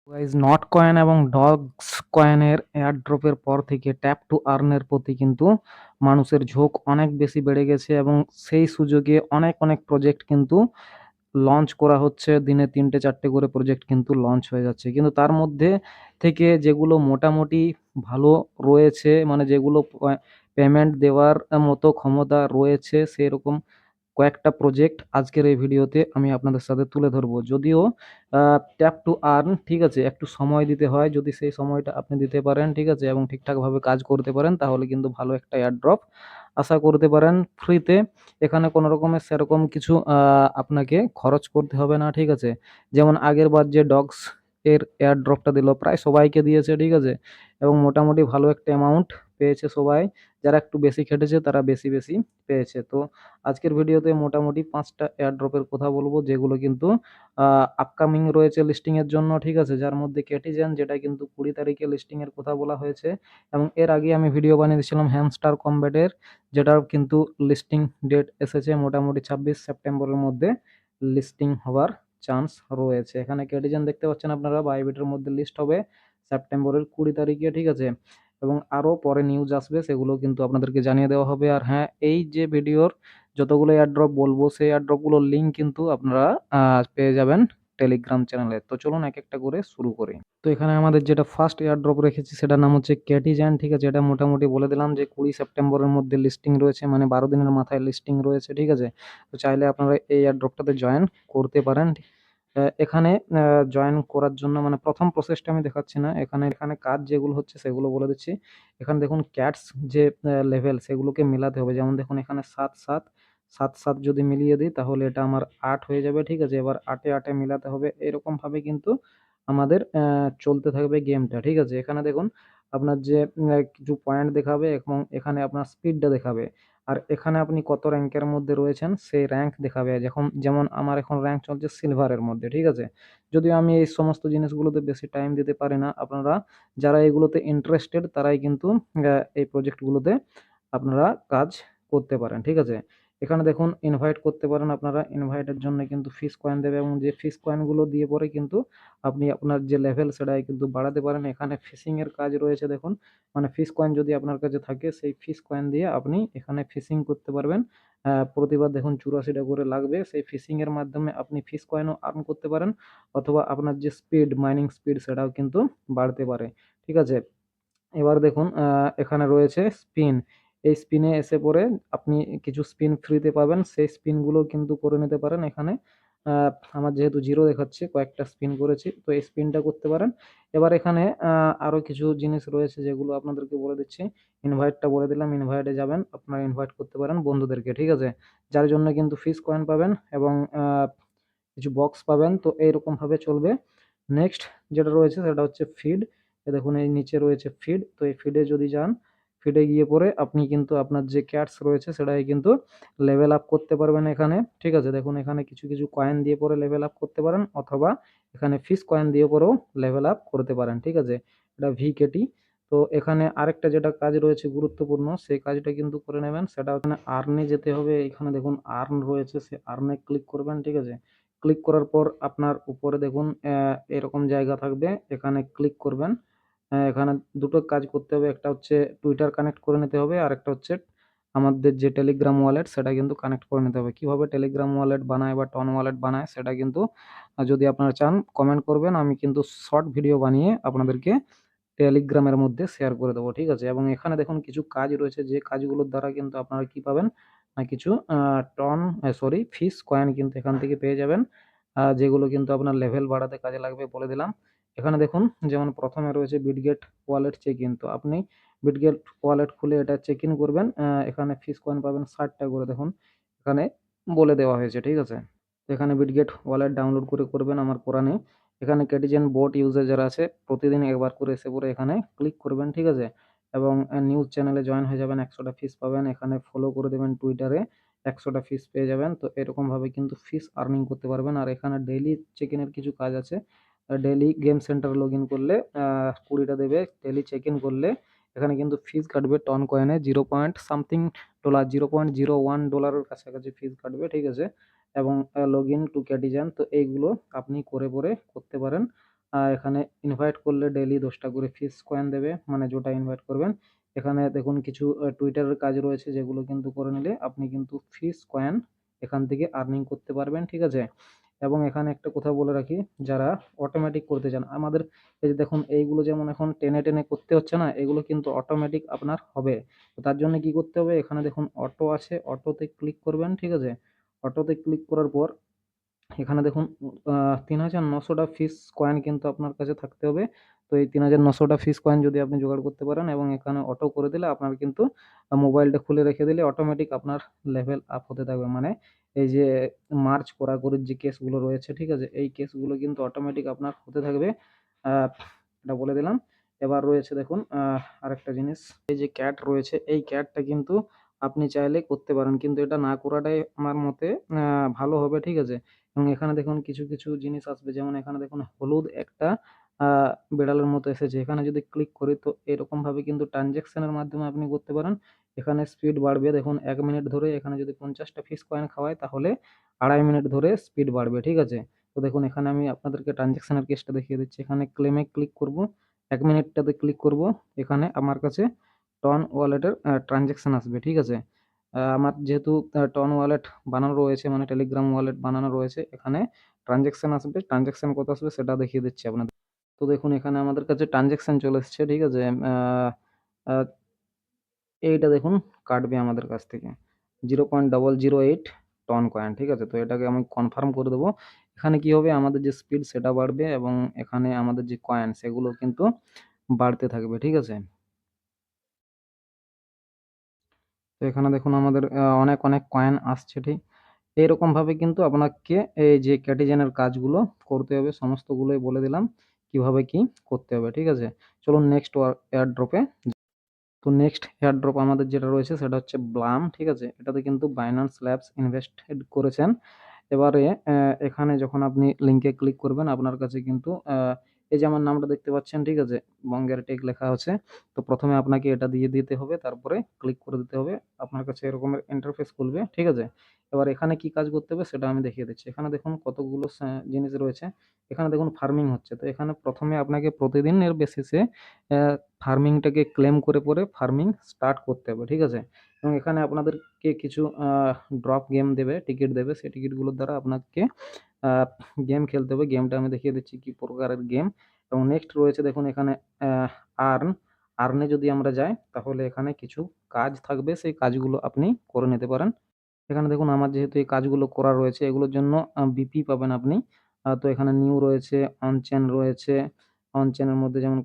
Guys not coin এবং dogs কয়েনের এয়ারড্রপের পর থেকে ট্যাপ টু আর্নের প্রতি কিন্তু মানুষের ঝোঁক অনেক বেশি বেড়ে গেছে এবং সেই সুযোগে অনেক অনেক প্রজেক্ট কিন্তু লঞ্চ করা হচ্ছে। দিনে ৩টে ৪টে করে প্রজেক্ট কিন্তু লঞ্চ হয়ে যাচ্ছে, কিন্তু তার মধ্যে থেকে যেগুলো মোটামুটি ভালো রয়েছে, মানে যেগুলো পেমেন্ট দেওয়ার মতো ক্ষমতা রয়েছে, সেরকম কয়েকটা প্রজেক্ট আজকের এই ভিডিওতে আমি আপনাদের সাথে তুলে ধরবো। যদিও ট্যাপ টু আর্ন, ঠিক আছে, একটু সময় দিতে হয়। যদি সেই সময়টা আপনি দিতে পারেন, ঠিক আছে, এবং ঠিকঠাকভাবে কাজ করতে পারেন, তাহলে কিন্তু ভালো একটা এয়ারড্রপ আশা করতে পারেন ফ্রিতে। এখানে কোনো রকমের সেরকম কিছু আপনাকে খরচ করতে হবে না, ঠিক আছে। যেমন আগের বার যে ডগস এর এয়ারড্রপটা দিল, প্রায় সবাইকে দিয়েছে, ঠিক আছে, এবং মোটামুটি ভালো একটা অ্যামাউন্ট পেয়েছে সবাই। যারা একটু বেশি খেটেছে তারা বেশি বেশি পেয়েছে। তো আজকের ভিডিওতে মোটামুটি 5টা এয়ারড্রপের কথা বলবো, যেগুলো কিন্তু আপকামিং রয়েছে লিস্টিং এর জন্য, ঠিক আছে। যার মধ্যে ক্যাটিজেন, যেটা কিন্তু 20 তারিখে লিস্টিং এর কথা বলা হয়েছে, এবং এর আগে আমি ভিডিও বানিয়ে দিয়েছিলাম হ্যামস্টার কমব্যাটের, যেটার কিন্তু লিস্টিং ডেট এসেছে মোটামুটি 26 সেপ্টেম্বরের মধ্যে লিস্টিং হওয়ার চান্স রয়েছে। এখানে ক্যাটিজেন দেখতে পাচ্ছেন আপনারা, বাইবিটের মধ্যে লিস্ট হবে সেপ্টেম্বরের 20 তারিখে, ঠিক আছে। এবং আরও পরে নিউজ আসবে, সেগুলো কিন্তু আপনাদেরকে জানিয়ে দেওয়া হবে। আর হ্যাঁ, এই যে ভিডিওর যতগুলো এয়ারড্রপ বলবো, সেই এয়ারড্রপগুলোর লিঙ্ক কিন্তু আপনারা পেয়ে যাবেন টেলিগ্রাম চ্যানেলে। তো চলুন এক একটা করে শুরু করি। তো এখানে আমাদের যেটা ফার্স্ট এয়ারড্রপ রেখেছি, সেটার নাম হচ্ছে ক্যাটিজেন, ঠিক আছে। এটা মোটামুটি বলে দিলাম যে 20 সেপ্টেম্বরের মধ্যে লিস্টিং রয়েছে, মানে 12 দিনের মাথায় লিস্টিং রয়েছে, ঠিক আছে। তো চাইলে আপনারা এই এয়ারড্রপটাতে জয়েন করতে পারেন। এখানে জয়েন করার জন্য, মানে প্রথম প্রসেসটা আমি দেখাচ্ছি না, এখানে এখানে কাজ যেগুলো হচ্ছে সেগুলো বলে দিচ্ছি। এখানে দেখুন ক্যাটস যে লেভেল, সেগুলোকে মেলাতে হবে। যেমন দেখুন এখানে 7 7 যদি মিলিয়ে দিই, তাহলে এটা আমার 8 হয়ে যাবে, ঠিক আছে। এবার 8 এ 8 মিলাতে হবে, এরকম ভাবে কিন্তু আমাদের চলতে থাকবে গেমটা, ঠিক আছে। এখানে দেখুন আপনার যে কিছু পয়েন্ট দেখাবে এবং এখানে আপনার স্পিডটা দেখাবে। আর এখানে আপনি কত র‍্যাংকের মধ্যে রয়েছেন সেই র‍্যাংক দেখাবে। যেমন আমার এখন র‍্যাংক চলছে সিলভারের মধ্যে, ঠিক আছে। যদিও আমি এই সমস্ত জিনিসগুলোতে বেশি টাইম দিতে পারি না। আপনারা যারা এগুলোতে ইন্টারেস্টেড, তারাই কিন্তু এই প্রজেক্টগুলোতে আপনারা কাজ করতে পারেন, ঠিক আছে। এখানে দেখুন ইনভাইট করতে পারেন আপনারা। ইনভাইটের জন্য কিন্তু ফিস কয়েন দেবে, এবং যে ফিস কয়েনগুলো দিয়ে পরে কিন্তু আপনি আপনার যে লেভেল সেটাই কিন্তু বাড়াতে পারেন। এখানে ফিশিং এর কাজ রয়েছে দেখুন, মানে ফিস কয়েন যদি আপনার কাছে থাকে, সেই ফিস কয়েন দিয়ে আপনি এখানে ফিশিং করতে পারবেন। প্রতিবার দেখুন 84টা করে লাগবে। সেই ফিশিং এর মাধ্যমে আপনি ফিস কয়েনও আর্ন করতে পারেন, অথবা আপনার যে স্পিড, মাইনিং স্পিড, সেটাও কিন্তু বাড়তে পারে, ঠিক আছে। এবার দেখুন এখানে রয়েছে স্পিন। এই স্পিনে এসে পড়ে আপনি কিছু স্পিন ফ্রিতে পাবেন, সেই স্পিনগুলো কিন্তু করে নিতে পারেন। এখানে আ আমার যেহেতু 0 দেখাচ্ছে, কয়েকটা স্পিন করেছি, তো এই স্পিনটা করতে পারেন। এবার এখানে আরো কিছু জিনিস রয়েছে, যেগুলো আপনাদেরকে বলে দিচ্ছি। ইনভাইটটা বলে দিলাম, ইনভাইটে যাবেন, আপনারা ইনভাইট করতে পারেন বন্ধুদেরকে, ঠিক আছে। যার জন্য কিন্তু ফিস কয়েন পাবেন এবং কিছু বক্স পাবেন। তো এইরকমভাবে চলবে। নেক্সট যেটা রয়েছে সেটা হচ্ছে ফিড। দেখুন এই নিচে রয়েছে ফিড। তো এই ফিডে যদি যান, ফিডে গিয়ে পরে আপনি কিন্তু আপনার যে ক্যাটস রয়েছে সেটাই কিন্তু লেভেল আপ করতে পারবেন এখানে, ঠিক আছে। দেখুন এখানে কিছু কিছু কয়েন দিয়ে পরে লেভেল আপ করতে পারেন, অথবা এখানে ফিস কয়েন দিয়ে পরেও লেভেল আপ করতে পারেন, ঠিক আছে। এটা ভিকেটি। তো এখানে আরেকটা যেটা কাজ রয়েছে গুরুত্বপূর্ণ, সেই কাজটা কিন্তু করে নেবেন। সেটা ওখানে আর্নে যেতে হবে। এখানে দেখুন আর্ন রয়েছে, সেই আর্নে ক্লিক করবেন, ঠিক আছে। ক্লিক করার পর আপনার উপরে দেখুন এরকম জায়গা থাকবে, এখানে ক্লিক করবেন। এখানে দুটো কাজ করতে হবে। একটা হচ্ছে টুইটার কানেক্ট করে নিতে হবে, আর একটা হচ্ছে আমাদের যে টেলিগ্রাম ওয়ালেট সেটা কিন্তু কানেক্ট করে নিতে হবে। কিভাবে টেলিগ্রাম ওয়ালেট বানায় বা টন ওয়ালেট বানায়, সেটা কিন্তু যদি আপনারা চান কমেন্ট করবেন। আমি কিন্তু শর্ট ভিডিও বানিয়ে আপনাদেরকে টেলিগ্রামের মধ্যে শেয়ার করে দেবো, ঠিক আছে। এবং এখানে দেখুন কিছু কাজ রয়েছে, যে কাজগুলোর দ্বারা কিন্তু আপনারা কি পাবেন না, কিছু ফিস কয়েন কিন্তু এখান থেকে পেয়ে যাবেন, যেগুলো কিন্তু আপনার লেভেল বাড়াতে কাজে লাগবে, বলে দিলাম। এখানে দেখুন যেমন প্রথমে রয়েছে বিটগেট ওয়ালেট চেক ইন। তো আপনি বিটগেট ওয়ালেট খুলে এটা চেক ইন করবেন। এখানে ফিস কয়েন পাবেন 60টা করে, দেখুন এখানে বলে দেওয়া হয়েছে, ঠিক আছে। তো এখানে বিটগেট ওয়ালেট ডাউনলোড করে করবেন, আমার করা নেই। এখানে ক্যাটিজেন বোট ইউজার যারা আছে, প্রতিদিন একবার করে এসে পরে এখানে ক্লিক করবেন, ঠিক আছে। এবং নিউজ চ্যানেলে জয়েন হয়ে যাবেন, 100টা ফিস পাবেন। এখানে ফলো করে দেবেন টুইটারে, 100টা ফিস পেয়ে যাবেন। তো এরকমভাবে কিন্তু ফিস আর্নিং করতে পারবেন। আর এখানে ডেইলি চেক ইনের কিছু কাজ আছে। Daily game centre log in করলে 20টা দেবে। ডেইলি চেক ইন করলে এখানে কিন্তু ফিস কাটবে টন কয়েনে 0 পয়েন্ট সামথিং ডলার, $0.01 কাছাকাছি ফিস কাটবে, ঠিক আছে। এবং লগ ইন টু ক্যাটিজেন, তো এইগুলো আপনি করে পরে করতে পারেন। এখানে ইনভাইট করলে ডেইলি 10টা করে ফিশ কয়েন দেবে, মানে যেটা ইনভাইট করবেন। এখানে দেখুন কিছু টুইটারের কাজ রয়েছে যেগুলো কিন্তু করে নিলে আপনি কিন্তু ফিশ কয়েন এখান থেকে আর্নিং করতে পারবেন, ঠিক আছে? এবং এখানে একটা কথা বলে রাখি, যারা অটোমেটিক করতে চান আমাদের, এই যে দেখুন এইগুলো যেমন এখন টেনে টেনে করতে হচ্ছে না, এগুলো কিন্তু অটোমেটিক আপনার হবে। তো তার জন্য কি করতে হবে, এখানে দেখুন অটো আছে, অটোতে ক্লিক করবেন, ঠিক আছে? অটোতে ক্লিক করার পর এখানে দেখুন ৩,৯০০টা ফিশ কয়েন কিন্তু আপনার কাছে থাকতে হবে। তো এই ৩,৯০০টা ফিশ কয়েন যদি আপনি জোগাড় করতে পারেন এবং এখানে অটো করে দিলে আপনার কিন্তু মোবাইলটা খুলে রেখে দিলে অটোমেটিক আপনার লেভেল আপ হতে থাকবে। মানে এই যে মার্চ কড়াকড়ির যে কেসগুলো রয়েছে, ঠিক আছে? এই কেসগুলো কিন্তু অটোমেটিক আপনার হতে থাকবে। এটা বলে দিলাম। এবার রয়েছে দেখুন আরেকটা জিনিস, এই যে ক্যাট রয়েছে, এই ক্যাটটা কিন্তু আপনি চাইলে করতে পারেন। কিন্তু এটা না করাটাই আমার মতে ভালো হবে, ঠিক আছে? এবং এখানে দেখুন কিছু, কিছু জিনিস আসবে, যেমন এখানে দেখুন হলুদ একটা আ বিড়ালের মতো এসেছে। এখানে যদি ক্লিক করি তো এরকমভাবে কিন্তু ট্রান্সেকশন এর মাধ্যমে আপনি করতে পারেন। এখানে স্পিড বাড়বে দেখুন ১ মিনিট ধরে, এখানে যদি ৫০ টা ফিশ কয়েন খাওয়াই তাহলে ২.৫ মিনিট ধরে স্পিড বাড়বে, ঠিক আছে? তো দেখুন এখানে আমি আপনাদেরকে ট্রান্সেকশন এর কেসটা দেখিয়ে দিচ্ছি। এখানে ক্লেমে ক্লিক করব, ১ মিনিটটাতে ক্লিক করব। এখানে আমার কাছে টন ওয়ালেটের ট্রান্সেকশন আসবে, ঠিক আছে? আমার যেহেতু টন ওয়ালেট বানানো রয়েছে, মানে টেলিগ্রাম ওয়ালেট বানানো রয়েছে, এখানে ট্রানজ্যাকশন আসবে। ট্রানজ্যাকশন কত আসবে সেটা দেখিয়ে দিচ্ছি আপনাদের। তো দেখুন এখানে আমাদের কাছে ট্রানজ্যাকশন চলে এসছে, ঠিক আছে? আ আ এইটা দেখুন কাটবে আমাদের কাছ থেকে 0.008 টন কয়েন, ঠিক আছে? তো এটাকে আমি কনফার্ম করে দেবো। এখানে কি হবে, আমাদের যে স্পিড সেটা বাড়বে এবং এখানে আমাদের যে কয়েন সেগুলো কিন্তু বাড়তে থাকবে, ঠিক আছে? তো এখানে দেখুন আমাদের অনেক, অনেক কয়েন আসছে, ঠিক? এইরকমভাবে কিন্তু আপনাকে এই যে ক্যাটিজেনের কাজগুলো করতে হবে, সমস্তগুলোই বলে দিলাম কিভাবে কি করতে হবে, ঠিক আছে? চলুন নেক্সট এয়ারড্রপে। তো নেক্সট এয়ারড্রপ আমাদের যেটা রয়েছে সেটা হচ্ছে ব্লাম, ঠিক আছে? এটাতে কিন্তু বাইন্যান্স ল্যাবস ইনভেস্টেড করেছেন। এবারে এখানে যখন আপনি লিঙ্কে ক্লিক করবেন আপনার কাছে কিন্তু এই যে আমার নামটা দেখতে পাচ্ছেন, ঠিক আছে? বঙ্গের টেক লেখা আছে। তো ১ম এ আপনাকে এটা দিয়ে দিতে হবে, তারপরে ক্লিক করে দিতে হবে। আপনার কাছে এরকমের ইন্টারফেস খুলবে, ঠিক আছে? এবার এখানে কি কাজ করতে হবে সেটা আমি দেখিয়ে দিচ্ছি। এখানে দেখুন কতগুলো জিনিস রয়েছে। এখানে দেখুন ফার্মিং হচ্ছে। তো এখানে ১ম এ আপনাকে প্রতিদিনের বেসিসে অ্যা ফার্মিংটাকে ক্লেম করে পরে ফার্মিং স্টার্ট করতে হবে, ঠিক আছে? এবং এখানে আপনাদেরকে কিছু ড্রপ গেম দেবে, টিকেট দেবে। সেই টিকেটগুলোর দ্বারা আপনাকে আ গেম খেলতে হবে। গেমটা আমি দেখিয়ে দিচ্ছি কি প্রকারের গেম। এবং নেক্সট রয়েছে দেখুন এখানে অ্যা আর্ন। আর্ন এ যদি আমরা যাই তাহলে এখানে কিছু কাজ থাকবে। সেই কাজগুলো আপনি করে নিতে পারেন। এখানে দেখুন আমার যেহেতু এই কাজগুলো করা রয়েছে এগুলোর জন্য বিপি পাবেন আপনি। তো এখানে নিউ রয়েছে, অন চেইন রয়েছে। অন চেইন এর মধ্যে যেমন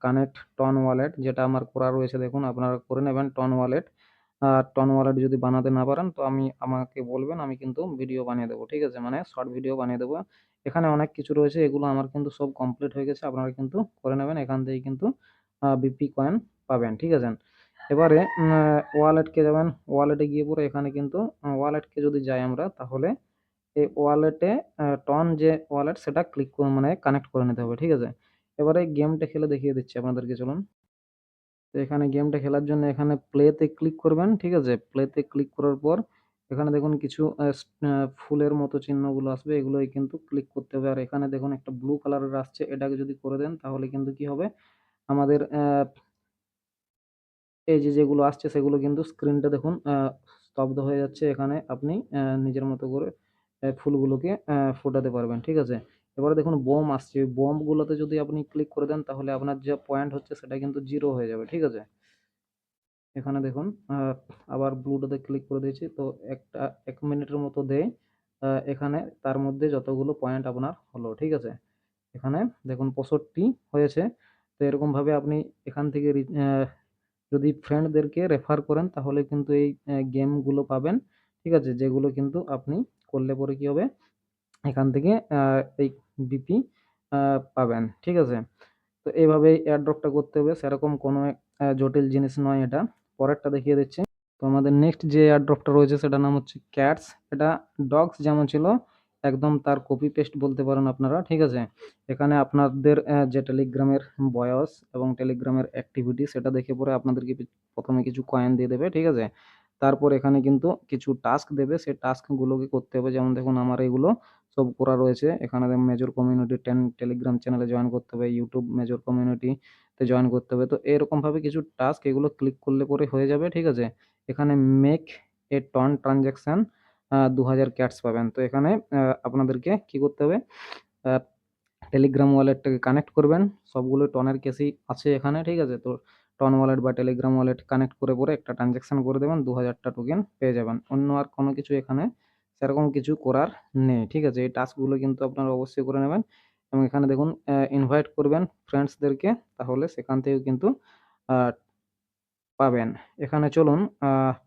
কানেক্ট টন ওয়ালেট যেটা আমার করা রয়েছে, দেখুন আপনারা করে নেবেন টন ওয়ালেট। টন ওয়ালেট যদি বানাতে না পারেন তো আমাকে বলবেন, আমি কিন্তু ভিডিও বানিয়ে দেবো, ঠিক আছে? মানে শর্ট ভিডিও বানিয়ে দেবো। এখানে অনেক কিছু রয়েছে, এগুলো আমার কিন্তু সব কমপ্লিট হয়ে গেছে। আপনারা কিন্তু করে নেবেন। এখান থেকে কিন্তু বিপি কয়েন পাবেন, ঠিক আছে? এবারে ওয়ালেটকে যাবেন। ওয়ালেটে গিয়ে পরে এখানে কিন্তু ওয়ালেটকে যদি যাই আমরা তাহলে এই ওয়ালেটে টন যে ওয়ালেট সেটা মানে কানেক্ট করে নিতে হবে, ঠিক আছে? এবারে গেমটা খেলে দেখিয়ে দিচ্ছি আপনাদেরকে, চলুন। তো এখানে গেমটা খেলার জন্য এখানে প্লেতে ক্লিক করবেন, ঠিক আছে? প্লেতে ক্লিক করার পর এখানে দেখুন কিছু ফুলের মতো চিহ্নগুলো আসবে, এগুলোই কিন্তু ক্লিক করতে হবে। আর এখানে দেখুন একটা ব্লু কালারের আসছে, এটাকে যদি করে দেন তাহলে কিন্তু কি হবে, আমাদের এই যে যেগুলো আসছে সেগুলো কিন্তু স্ক্রিনটা দেখুন স্তব্ধ হয়ে যাচ্ছে। এখানে আপনি নিজের মতো করে ফুলগুলোকে ফোটাতে পারবেন, ঠিক আছে? এবারে দেখুন বোম আসছে। ওই বোমগুলোতে যদি আপনি ক্লিক করে দেন তাহলে আপনার যে পয়েন্ট হচ্ছে সেটা কিন্তু 0 হয়ে যাবে, ঠিক আছে? এখানে দেখুন আবার ব্লুটাতে ক্লিক করে দিয়েছি। তো ১ মিনিটের মতো দেয়। এখানে তার মধ্যে যতগুলো পয়েন্ট আপনার হলো, ঠিক আছে? এখানে দেখুন ৬৫ হয়েছে। তো এরকমভাবে আপনি এখান থেকে যদি ফ্রেন্ডদেরকে রেফার করেন তাহলে কিন্তু এই গেমগুলো পাবেন, ঠিক আছে? যেগুলো কিন্তু আপনি করলে পরে কি হবে, এখান থেকে এই বিপি আ পাবেন, ঠিক আছে? তো এভাবেই এয়ারড্রপটা করতে হবে। সেরকম কোনো জটিল জিনিস নয় এটা। পরেরটা দেখিয়ে দিচ্ছি। তো আমাদের নেক্সট যে এয়ারড্রপটা রয়েছে সেটার নাম হচ্ছে ক্যাটস। এটা ডগস যেমন ছিল একদম তার কপি পেস্ট বলতে পারেন আপনারা, ঠিক আছে? এখানে আপনাদের যে টেলিগ্রামের বয়স এবং টেলিগ্রামের অ্যাক্টিভিটি সেটা দেখে পরে আপনাদেরকে ১ম এ কিছু কয়েন দিয়ে দেবে, ঠিক আছে? তারপর এখানে কিন্তু কিছু টাস্ক দেবে। সেই টাস্কগুলোকে করতে হবে। যেমন দেখুন আমার এগুলো সব করা রয়েছে। এখানে মেজর কমিউনিটি টেলিগ্রাম চ্যানেলে জয়েন করতে হবে, ইউটিউব মেজর কমিউনিটিতে জয়েন করতে হবে। তো এরকমভাবে কিছু টাস্ক এগুলো ক্লিক করলে পরে হয়ে যাবে, ঠিক আছে? এখানে মেক এ টন ট্রানজাকশন 2000 ক্যাটস পাবেন। তো এখানে আপনাদেরকে কি করতে হবে, টেলিগ্রাম ওয়ালেটটাকে কানেক্ট করবেন। সবগুলো টনের কেসই আছে এখানে, ঠিক আছে? তো টন ওয়ালেট বা টেলিগ্রাম ওয়ালেট কানেক্ট করে পরে একটা ট্রানজাকশন করে দেবেন, 2000টা টোকেন পেয়ে যাবেন। অন্য আর কোনো কিছু এখানে সেরকম কিছু করার নেই, ঠিক আছে? এই টাস্কগুলো কিন্তু আপনারা অবশ্যই করে নেবেন এবং এখানে দেখুন ইনভাইট করবেন ফ্রেন্ডসদেরকে, তাহলে সেখান থেকেও কিন্তু পাবেন। এখানে চলুন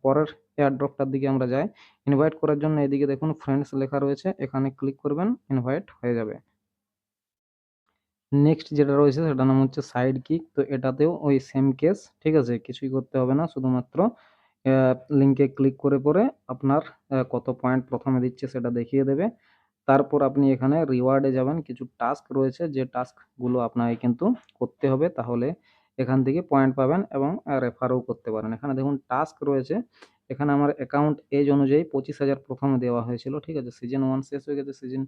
পরের এয়ারড্রপটার দিকে আমরা যাই। ইনভাইট করার জন্য এদিকে দেখুন ফ্রেন্ডস লেখা রয়েছে, এখানে ক্লিক করবেন, ইনভাইট হয়ে যাবে। নেক্সট যেটা রয়েছে সেটার নাম হচ্ছে সাইড কিক। তো এটাতেও ওই সেম কেস, ঠিক আছে? কিছুই করতে হবে না, শুধুমাত্র লিঙ্কে ক্লিক করে পরে আপনার কত পয়েন্ট প্রথমে দিচ্ছে সেটা দেখিয়ে দেবে। তারপর আপনি এখানে রিওয়ার্ডে যাবেন, কিছু টাস্ক রয়েছে যে টাস্কগুলো আপনাকে কিন্তু করতে হবে, তাহলে এখান থেকে পয়েন্ট পাবেন এবং রেফারও করতে পারেন। এখানে দেখুন টাস্ক রয়েছে, এখানে আমার অ্যাকাউন্ট এজ অনুযায়ী 25,000 প্রথমে দেওয়া হয়েছিল, ঠিক আছে? সিজন 1 শেষ হয়ে গেছে, সিজন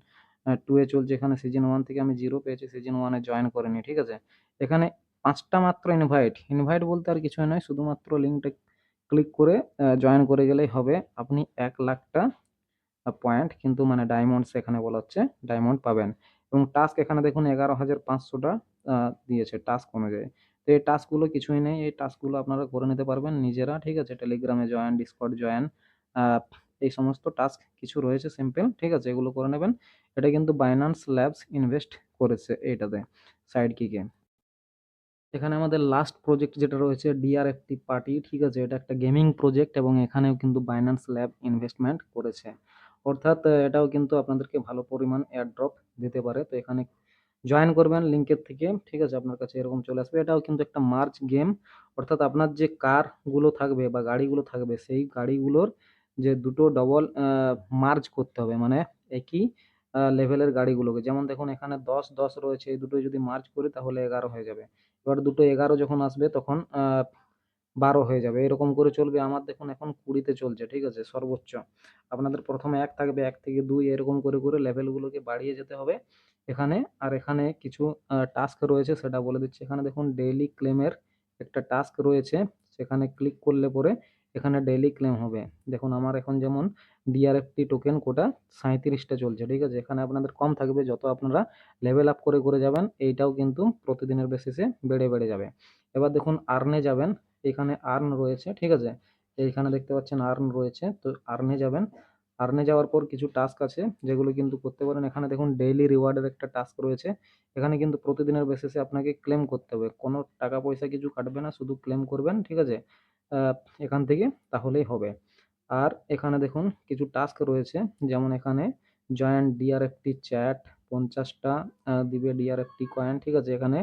2 এ চলছে। এখানে সিজন 1 থেকে আমি 0 পেয়েছি, সিজন 1 এ জয়েন করিনি, ঠিক আছে? এখানে 5টা মাত্র ইনভাইট বলতে আর কিছুই নয়, শুধুমাত্র লিঙ্কটা ক্লিক করে জয়েন করে গেলেই হবে। আপনি 1,00,000 টা পয়েন্ট কিন্তু মানে ডায়মন্ডস এখানে বলা হচ্ছে, ডায়মন্ড পাবেন। এবং টাস্ক এখানে দেখুন 11,500 টা দিয়েছে টাস্ক অনুযায়ী। তো এই টাস্কগুলো কিছুই নেই, এই টাস্কগুলো আপনারা করে নিতে পারবেন নিজেরা, ঠিক আছে? টেলিগ্রামে জয়েন, ডিসকর্ড জয়েন, এই সমস্ত টাস্ক কিছু রয়েছে সিম্পল, ঠিক আছে? এগুলো করে নেবেন। এটা কিন্তু বাইন্যান্স ল্যাবস ইনভেস্ট করেছে এইটাতে, সাইড কিকে। এখানে আমাদের লাস্ট প্রজেক্ট যেটা রয়েছে ডিআরএফটি পার্টি, ঠিক আছে? এটা একটা গেমিং প্রজেক্ট এবং এখানেও কিন্তু বাইন্যান্স ল্যাব ইনভেস্টমেন্ট করেছে। অর্থাৎ এটাও কিন্তু আপনাদেরকে ভালো পরিমাণ এয়ারড্রপ দিতে পারে। তো এখানে জয়েন করবেন লিঙ্কের থেকে, ঠিক আছে? আপনার কাছে এরকম চলে আসবে। এটাও কিন্তু একটা মার্জ গেম, অর্থাৎ আপনার যে কারগুলো থাকবে বা গাড়িগুলো থাকবে, সেই গাড়িগুলোর যে দুটো ডবল মার্জ করতে হবে, মানে একই লেভেলের গাড়িগুলোকে। যেমন দেখুন এখানে 10-10 রয়েছে, এই দুটো যদি মার্জ করি তাহলে 11 হয়ে যাবে। এবার দুটো 11 যখন আসবে তখন 12 হয়ে যাবে। এরকম করে চলবে। আমার দেখুন এখন 20 তে চলছে, ঠিক আছে? সর্বোচ্চ। আপনাদের প্রথমে 1 থাকবে, 1 থেকে 2 এরকম করে লেভেলগুলোকে বাড়িয়ে যেতে হবে এখানে। আর এখানে কিছু টাস্ক রয়েছে সেটা বলে দিচ্ছি। এখানে দেখুন ডেইলি ক্লেমের একটা টাস্ক রয়েছে। সেখানে ক্লিক করলে পরে এখানে ডেইলি ক্লেম হবে। দেখুন আমার এখন যেমন ডিআরএফটি টোকেন কোটা 37 টা চলছে, ঠিক আছে? এখানে আপনাদের কম থাকবে, যত আপনারা লেভেল আপ করে যাবেন এইটাও কিন্তু প্রতিদিনের বেসিসে বেড়ে যাবে। এবার দেখুন আর্নে যাবেন, এখানে আর্ন রয়েছে, ঠিক আছে? এইখানে দেখতে পাচ্ছেন আর্ন রয়েছে, তো আর্নে যাবেন। আর্নে যাওয়ার পর কিছু টাস্ক আছে যেগুলো কিন্তু করতে পারেন। এখানে দেখুন ডেইলি রিওয়ার্ডের একটা টাস্ক রয়েছে। এখানে কিন্তু প্রতিদিনের বেসিসে আপনাকে ক্লেম করতে হবে। কোনো টাকা পয়সা কিছু কাটবে না, শুধু ক্লেম করবেন, ঠিক আছে? এখান থেকে তাহলেই হবে। আর এখানে দেখুন কিছু টাস্ক রয়েছে, যেমন এখানে জয়েন ডিআরএফটি চ্যাট, 50 টা দিবে ডিআরএফটি কয়েন, ঠিক আছে? এখানে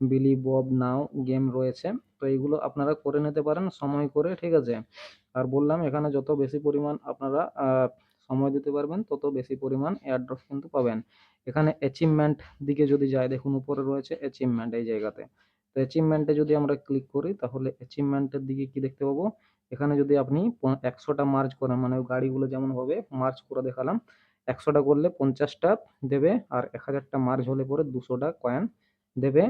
বিলি বব নাও গেম রয়েছে। তো এইগুলো আপনারা করে নিতে পারেন সময় করে, ঠিক আছে? আর বললাম এখানে যত বেশি পরিমাণ আপনারা সময় দিতে পারবেন তত বেশি পরিমাণ এয়ারড্রপ কিন্তু পাবেন। এখানে অ্যাচিভমেন্ট দিকে যদি যাই, দেখুন উপরে রয়েছে অ্যাচিভমেন্ট এই জায়গাতে। তো অ্যাচিভমেন্টে যদি আমরা ক্লিক করি তাহলে অ্যাচিভমেন্টের দিকে কি দেখতে পাবো, এখানে যদি আপনি 100টা মার্জ করেন, মানে গাড়িগুলো যেমন হবে মার্জ করে দেখালাম, 100টা করলে 50টা দেবে, আর 1000টা মার্জ হলে পরে 200টা কয়েন দেবে।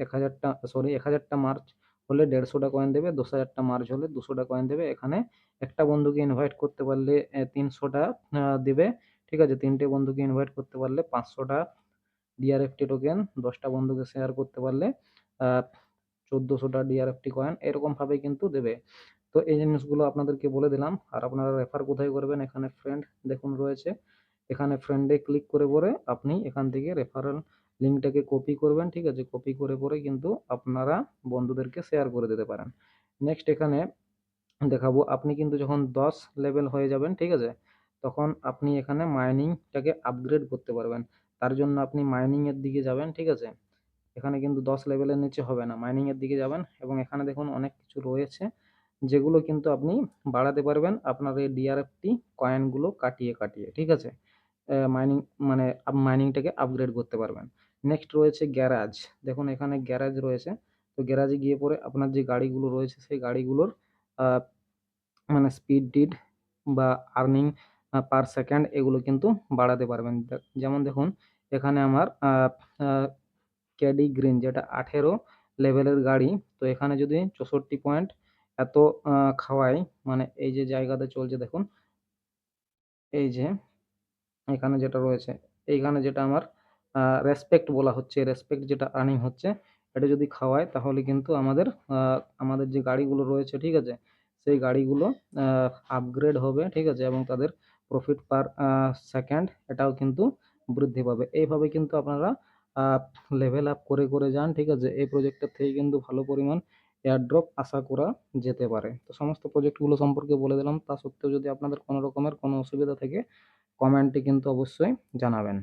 1000টা সরি 1000টা মার্জ হলে 150টা কয়েন দেবে, 10,000টা মার্জ হলে 200টা কয়েন দেবে। এখানে একটা বন্ধুকে ইনভাইট করতে পারলে 300টা দিবে, ঠিক আছে? 3টে বন্ধুকে ইনভাইট করতে পারলে 500টা ডিআরএফটি টোকেন, 10টা বন্ধুকে শেয়ার করতে পারলে 1400টা ডিআরএফটি কয়েন, এরকমভাবে কিন্তু দেবে। তো এই জিনিসগুলো আপনাদেরকে বলে দিলাম। আর আপনারা রেফার কোথায় করবেন, এখানে ফ্রেন্ড দেখুন রয়েছে, এখানে ফ্রেন্ডে ক্লিক করে পরে আপনি এখান থেকে রেফারেল লিঙ্কটাকে কপি করবেন, ঠিক আছে? কপি করে পরে কিন্তু আপনারা বন্ধুদেরকে শেয়ার করে দিতে পারেন। নেক্সট এখানে দেখাবো, আপনি কিন্তু যখন 10 লেভেল হয়ে যাবেন, ঠিক আছে? তখন আপনি এখানে মাইনিংটাকে আপগ্রেড করতে পারবেন। তার জন্য আপনি মাইনিং এর দিকে যাবেন, ঠিক আছে? এখানে কিন্তু 10 লেভেলের নিচে হবে না, মাইনিং এর দিকে যাবেন এবং এখানে দেখুন অনেক কিছু রয়েছে যেগুলো কিন্তু আপনি বাড়াতে পারবেন আপনার এই ডিআরএফটি কয়েনগুলো কাটিয়ে, ঠিক আছে? মাইনিং মানে মাইনিংটাকে আপগ্রেড করতে পারবেন। নেক্সট রয়েছে গ্যারাজ। দেখুন এখানে গ্যারাজ রয়েছে। তো গ্যারাজে গিয়ে পরে আপনার যে গাড়িগুলো রয়েছে সেই গাড়িগুলোর আ মানে স্পিড ডিড বা আর্নিং পার সেকেন্ড এগুলো কিন্তু বাড়াতে পারবেন। যেমন দেখুন এখানে আমার ক্যাডি গ্রিন যেটা 18 লেভেলের গাড়ি, তো এখানে যদি 64 পয়েন্ট এত খাওয়াই, মানে এই যে জায়গাতে চলছে দেখুন, এই যে এখানে যেটা রয়েছে, এইখানে যেটা আমার রেসপেক্ট বলা হচ্ছে, রেসপেক্ট যেটা আর্নিং হচ্ছে, এটা যদি খাওয়ায় তাহলে কিন্তু আমাদের যে গাড়িগুলো রয়েছে, ঠিক আছে, সেই গাড়িগুলো আপগ্রেড হবে, ঠিক আছে, এবং তাদের প্রফিট পার সেকেন্ড এটাও কিন্তু বৃদ্ধি পাবে। এইভাবে কিন্তু আপনারা লেভেল আপ করে করে যান, ঠিক আছে। এই প্রজেক্টের থেকে কিন্তু ভালো পরিমাণ এয়ারড্রপ আশা করা যেতে পারে। তো সমস্ত প্রজেক্টগুলো সম্পর্কে বলে দিলাম। তা সত্ত্বেও যদি আপনাদের কোনো রকমের কোনো অসুবিধা থাকে কমেন্টে কিন্তু অবশ্যই জানাবেন।